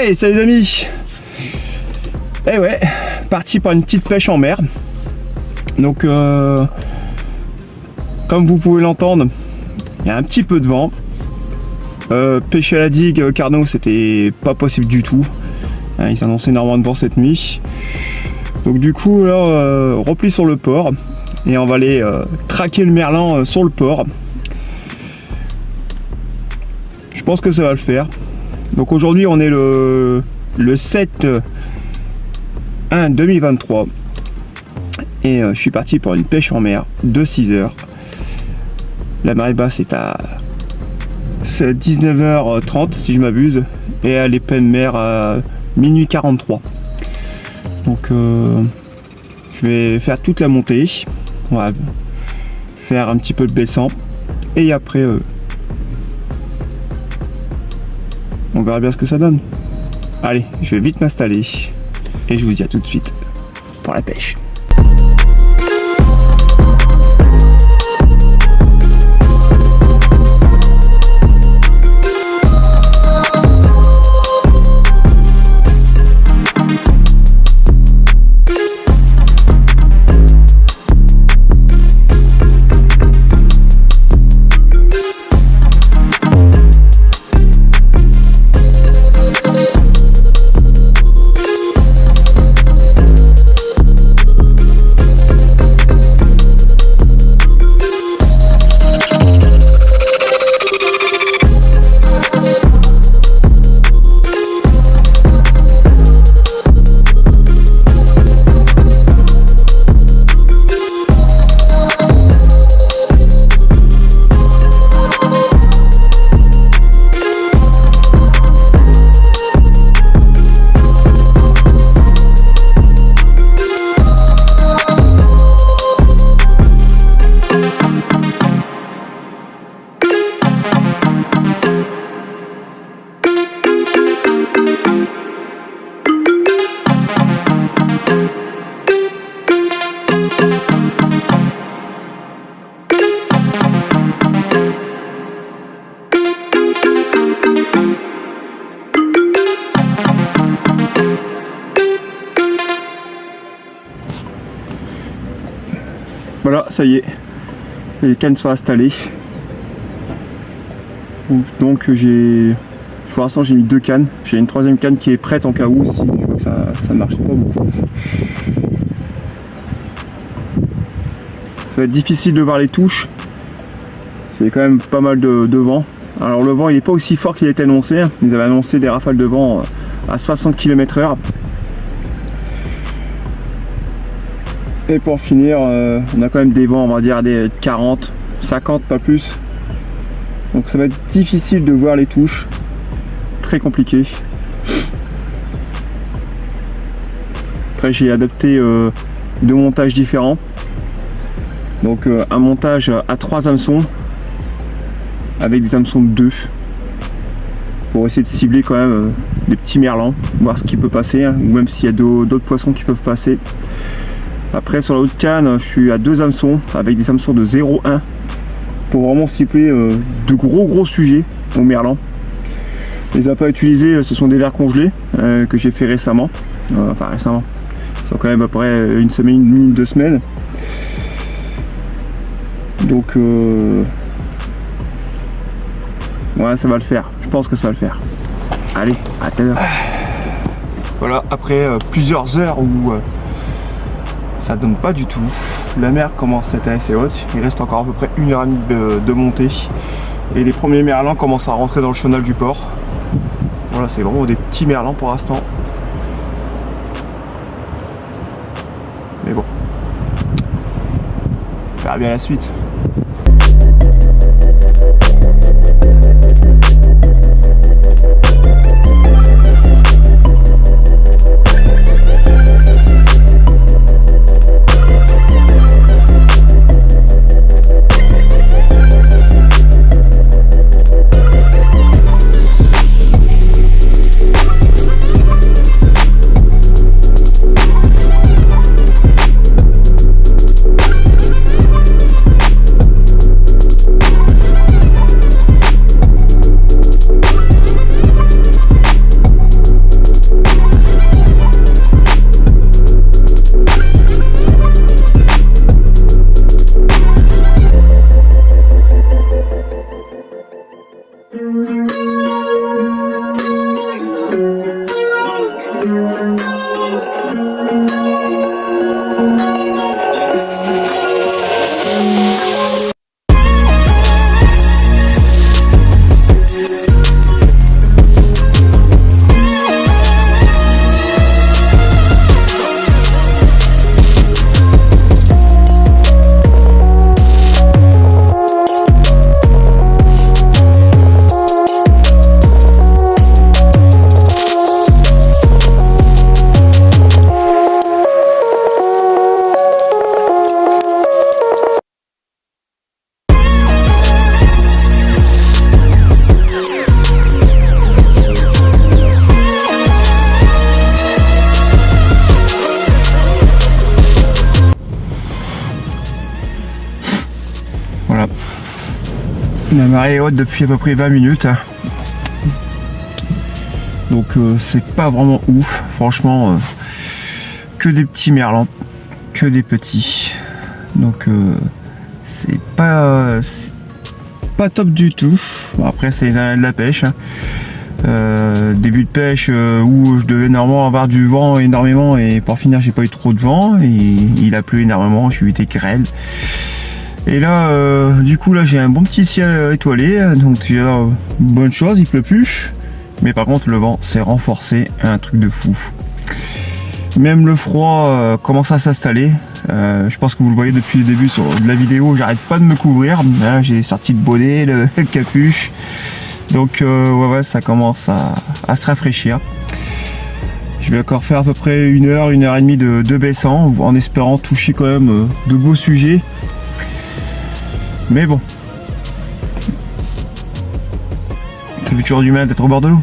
Allez, salut les amis. Eh ouais, parti pour une petite pêche en mer. Donc, comme vous pouvez l'entendre, il y a un petit peu de vent. Pêcher à la digue, Carnot, c'était pas possible du tout. Ils annonçaient énormément de vent cette nuit. Donc du coup, là, repli sur le port. Et on va aller traquer le merlan sur le port. Je pense que ça va le faire. Donc aujourd'hui, on est le 7/1/2023. Et je suis parti pour une pêche en mer de 6 heures. La marée basse est à 19h30 si je m'abuse. Et elle est pleine mer à minuit 43. Donc je vais faire toute la montée. On va faire un petit peu de baissant. Et après on verra bien ce que ça donne. Allez, je vais vite m'installer. Et je vous dis à tout de suite pour la pêche. Voilà, ça y est, les cannes sont installées. Donc pour l'instant j'ai mis 2 cannes. J'ai une 3e canne qui est prête en cas où si je vois que ça ne marche pas beaucoup. Ça va être difficile de voir les touches. C'est quand même pas mal de vent. Alors le vent il n'est pas aussi fort qu'il a été annoncé. Ils avaient annoncé des rafales de vent à 60 km/h. Et pour finir, on a quand même des vents, on va dire des 40, 50, pas plus. Donc ça va être difficile de voir les touches. Très compliqué. Après j'ai adapté 2 montages différents. Donc un montage à 3 hameçons avec des hameçons de 2 pour essayer de cibler quand même des petits merlans, voir ce qui peut passer, hein, ou même s'il y a d'autres poissons qui peuvent passer. Après sur la haute canne, je suis à 2 hameçons avec des hameçons de 0,1 pour vraiment cibler de gros sujets au merlan. Les appâts utilisés, ce sont des vers congelés que j'ai fait récemment. Enfin récemment, ils sont quand même à peu près une semaine et demie, 2 semaines. Donc ouais, ça va le faire, je pense que ça va le faire. Allez, à tout à l'heure. Voilà, après plusieurs heures où ça donne pas du tout. La mer commence à être assez haute. Il reste encore à peu près 1h30 de montée. Et les premiers merlans commencent à rentrer dans le chenal du port. Voilà, c'est vraiment des petits merlans pour l'instant. Mais bon. On verra bien la suite. Voilà. La marée est haute depuis à peu près 20 minutes. Donc c'est pas vraiment ouf. Franchement, que des petits merlans. Que des petits. Donc c'est pas top du tout. Bon, après c'est de la pêche. Début de pêche où je devais normalement avoir du vent énormément et pour finir j'ai pas eu trop de vent et il a plu énormément, j'ai eu des grêles. Et là du coup là j'ai un bon petit ciel étoilé, donc déjà bonne chose, il pleut plus. Mais par contre le vent s'est renforcé, un truc de fou. Même le froid commence à s'installer. Je pense que vous le voyez depuis le début sur la vidéo, j'arrête pas de me couvrir. Là j'ai sorti le bonnet, le capuche. Donc ouais, ça commence à se rafraîchir. Je vais encore faire à peu près 1 heure, 1 heure et demie de baissant en espérant toucher quand même de beaux sujets. Mais bon. Ça fait toujours du mal d'être au bord de l'eau.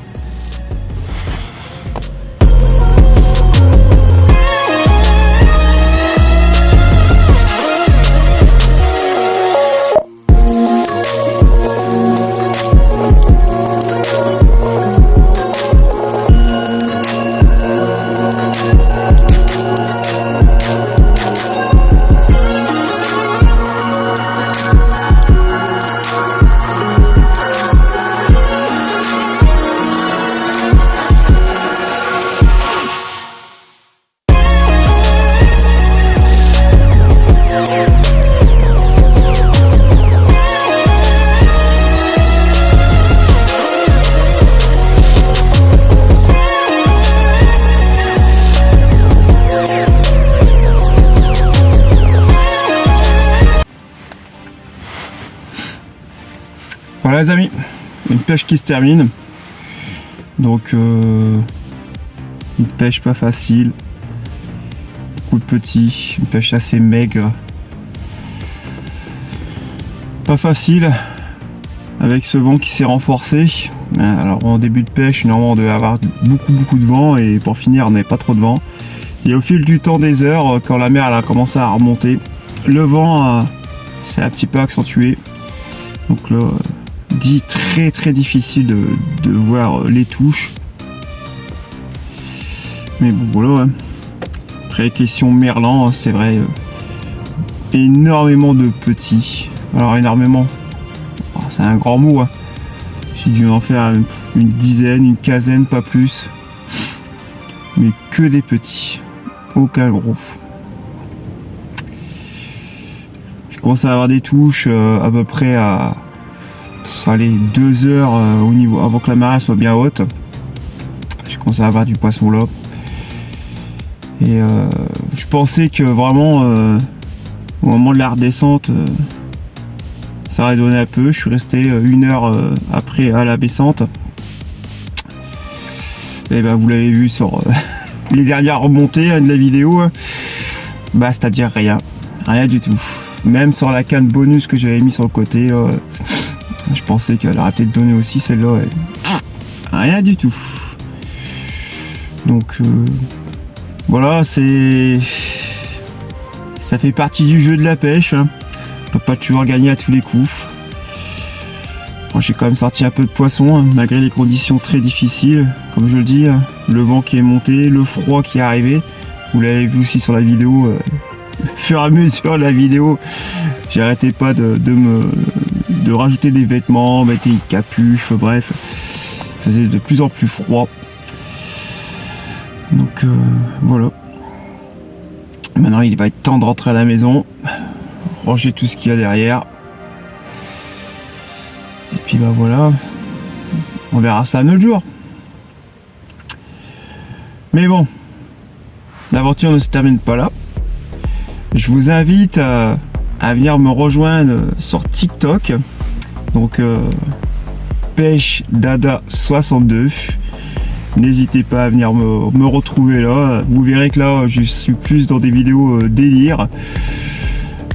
Voilà les amis, une pêche qui se termine. Donc une pêche pas facile, beaucoup de petits, une pêche assez maigre. Pas facile avec ce vent qui s'est renforcé. Alors en début de pêche, normalement on devait avoir beaucoup de vent et pour finir on n'avait pas trop de vent. Et au fil du temps des heures, quand la mer elle a commencé à remonter, le vent s'est un petit peu accentué. Donc là, dit très difficile de voir les touches. Mais bon voilà, hein. Après question merlan, c'est vrai, énormément de petits. Alors énormément, c'est un grand mot, hein. J'ai dû en faire une dizaine, une quinzaine, pas plus. Mais que des petits, aucun gros. Je commence à avoir des touches à peu près à aller 2 heures au niveau avant que la marée soit bien haute. Je commence à avoir du poisson là. Et je pensais que vraiment au moment de la redescente ça aurait donné un peu. Je suis resté 1 heure après à la descente. Et ben vous l'avez vu sur les dernières remontées de la vidéo, bah c'est à dire rien du tout. Même sur la canne bonus que j'avais mis sur le côté, je pensais qu'elle aurait peut-être donné aussi celle-là. Rien du tout. Donc voilà, ça fait partie du jeu de la pêche, hein. On peut pas toujours gagner à tous les coups. Bon, j'ai quand même sorti un peu de poisson, hein, malgré les conditions très difficiles. Comme je le dis, hein, le vent qui est monté, le froid qui est arrivé. Vous l'avez vu aussi sur la vidéo. Au fur et à mesure de la vidéo, j'arrêtais pas de rajouter des vêtements, mettre une capuche, bref, il faisait de plus en plus froid. Donc voilà. Maintenant il va être temps de rentrer à la maison, ranger tout ce qu'il y a derrière. Et puis bah voilà, on verra ça un autre jour. Mais bon, l'aventure ne se termine pas là. Je vous invite à venir me rejoindre sur TikTok. Donc pêche dada 62. N'hésitez pas à venir me retrouver là. Vous verrez que là je suis plus dans des vidéos délire.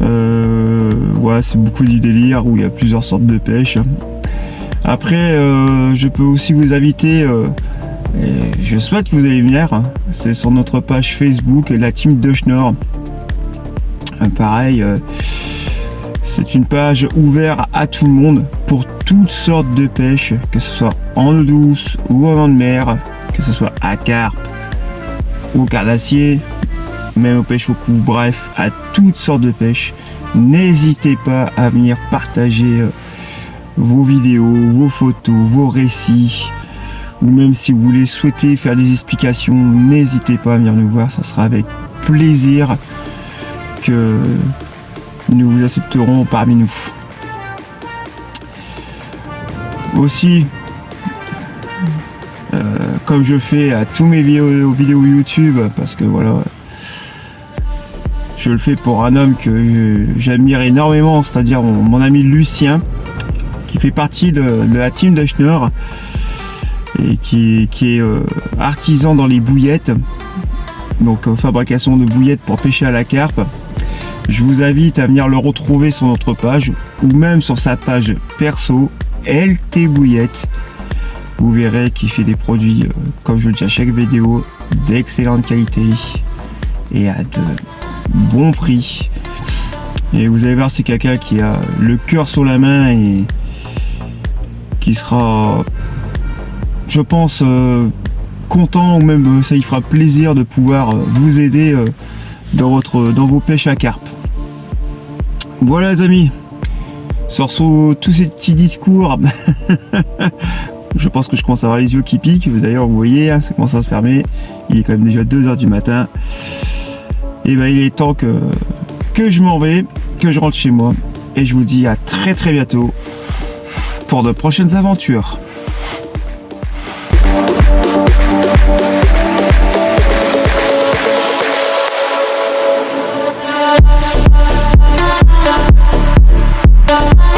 Ouais, c'est beaucoup du délire où il y a plusieurs sortes de pêche. Après je peux aussi vous inviter, et je souhaite que vous allez venir, hein. C'est sur notre page Facebook, la team de Schnorr. Pareil, C'est une page ouverte à tout le monde pour toutes sortes de pêches, que ce soit en eau douce ou en eau de mer, que ce soit à carpe ou carnassier, même aux pêches au cou, bref, à toutes sortes de pêches. N'hésitez pas à venir partager vos vidéos, vos photos, vos récits, ou même si vous voulez souhaiter faire des explications, n'hésitez pas à venir nous voir, ça sera avec plaisir que nous vous accepterons parmi nous. Aussi, comme je fais à tous mes vidéos YouTube, parce que voilà, je le fais pour un homme que j'admire énormément, c'est-à-dire mon ami Lucien, qui fait partie de la team d'Eichner et qui est artisan dans les bouillettes, donc fabrication de bouillettes pour pêcher à la carpe. Je vous invite à venir le retrouver sur notre page ou même sur sa page perso LT Bouillette. Vous verrez qu'il fait des produits, comme je le dis à chaque vidéo, d'excellente qualité et à de bons prix. Et vous allez voir, c'est quelqu'un qui a le cœur sur la main et qui sera, je pense, content, ou même ça lui fera plaisir de pouvoir vous aider dans vos pêches à carpe. Voilà les amis, sur tous ces petits discours, je pense que je commence à avoir les yeux qui piquent. D'ailleurs vous voyez, ça commence à se fermer, il est quand même déjà 2 h du matin. Et ben il est temps que je m'en vais, que je rentre chez moi, et je vous dis à très bientôt pour de prochaines aventures. Bye.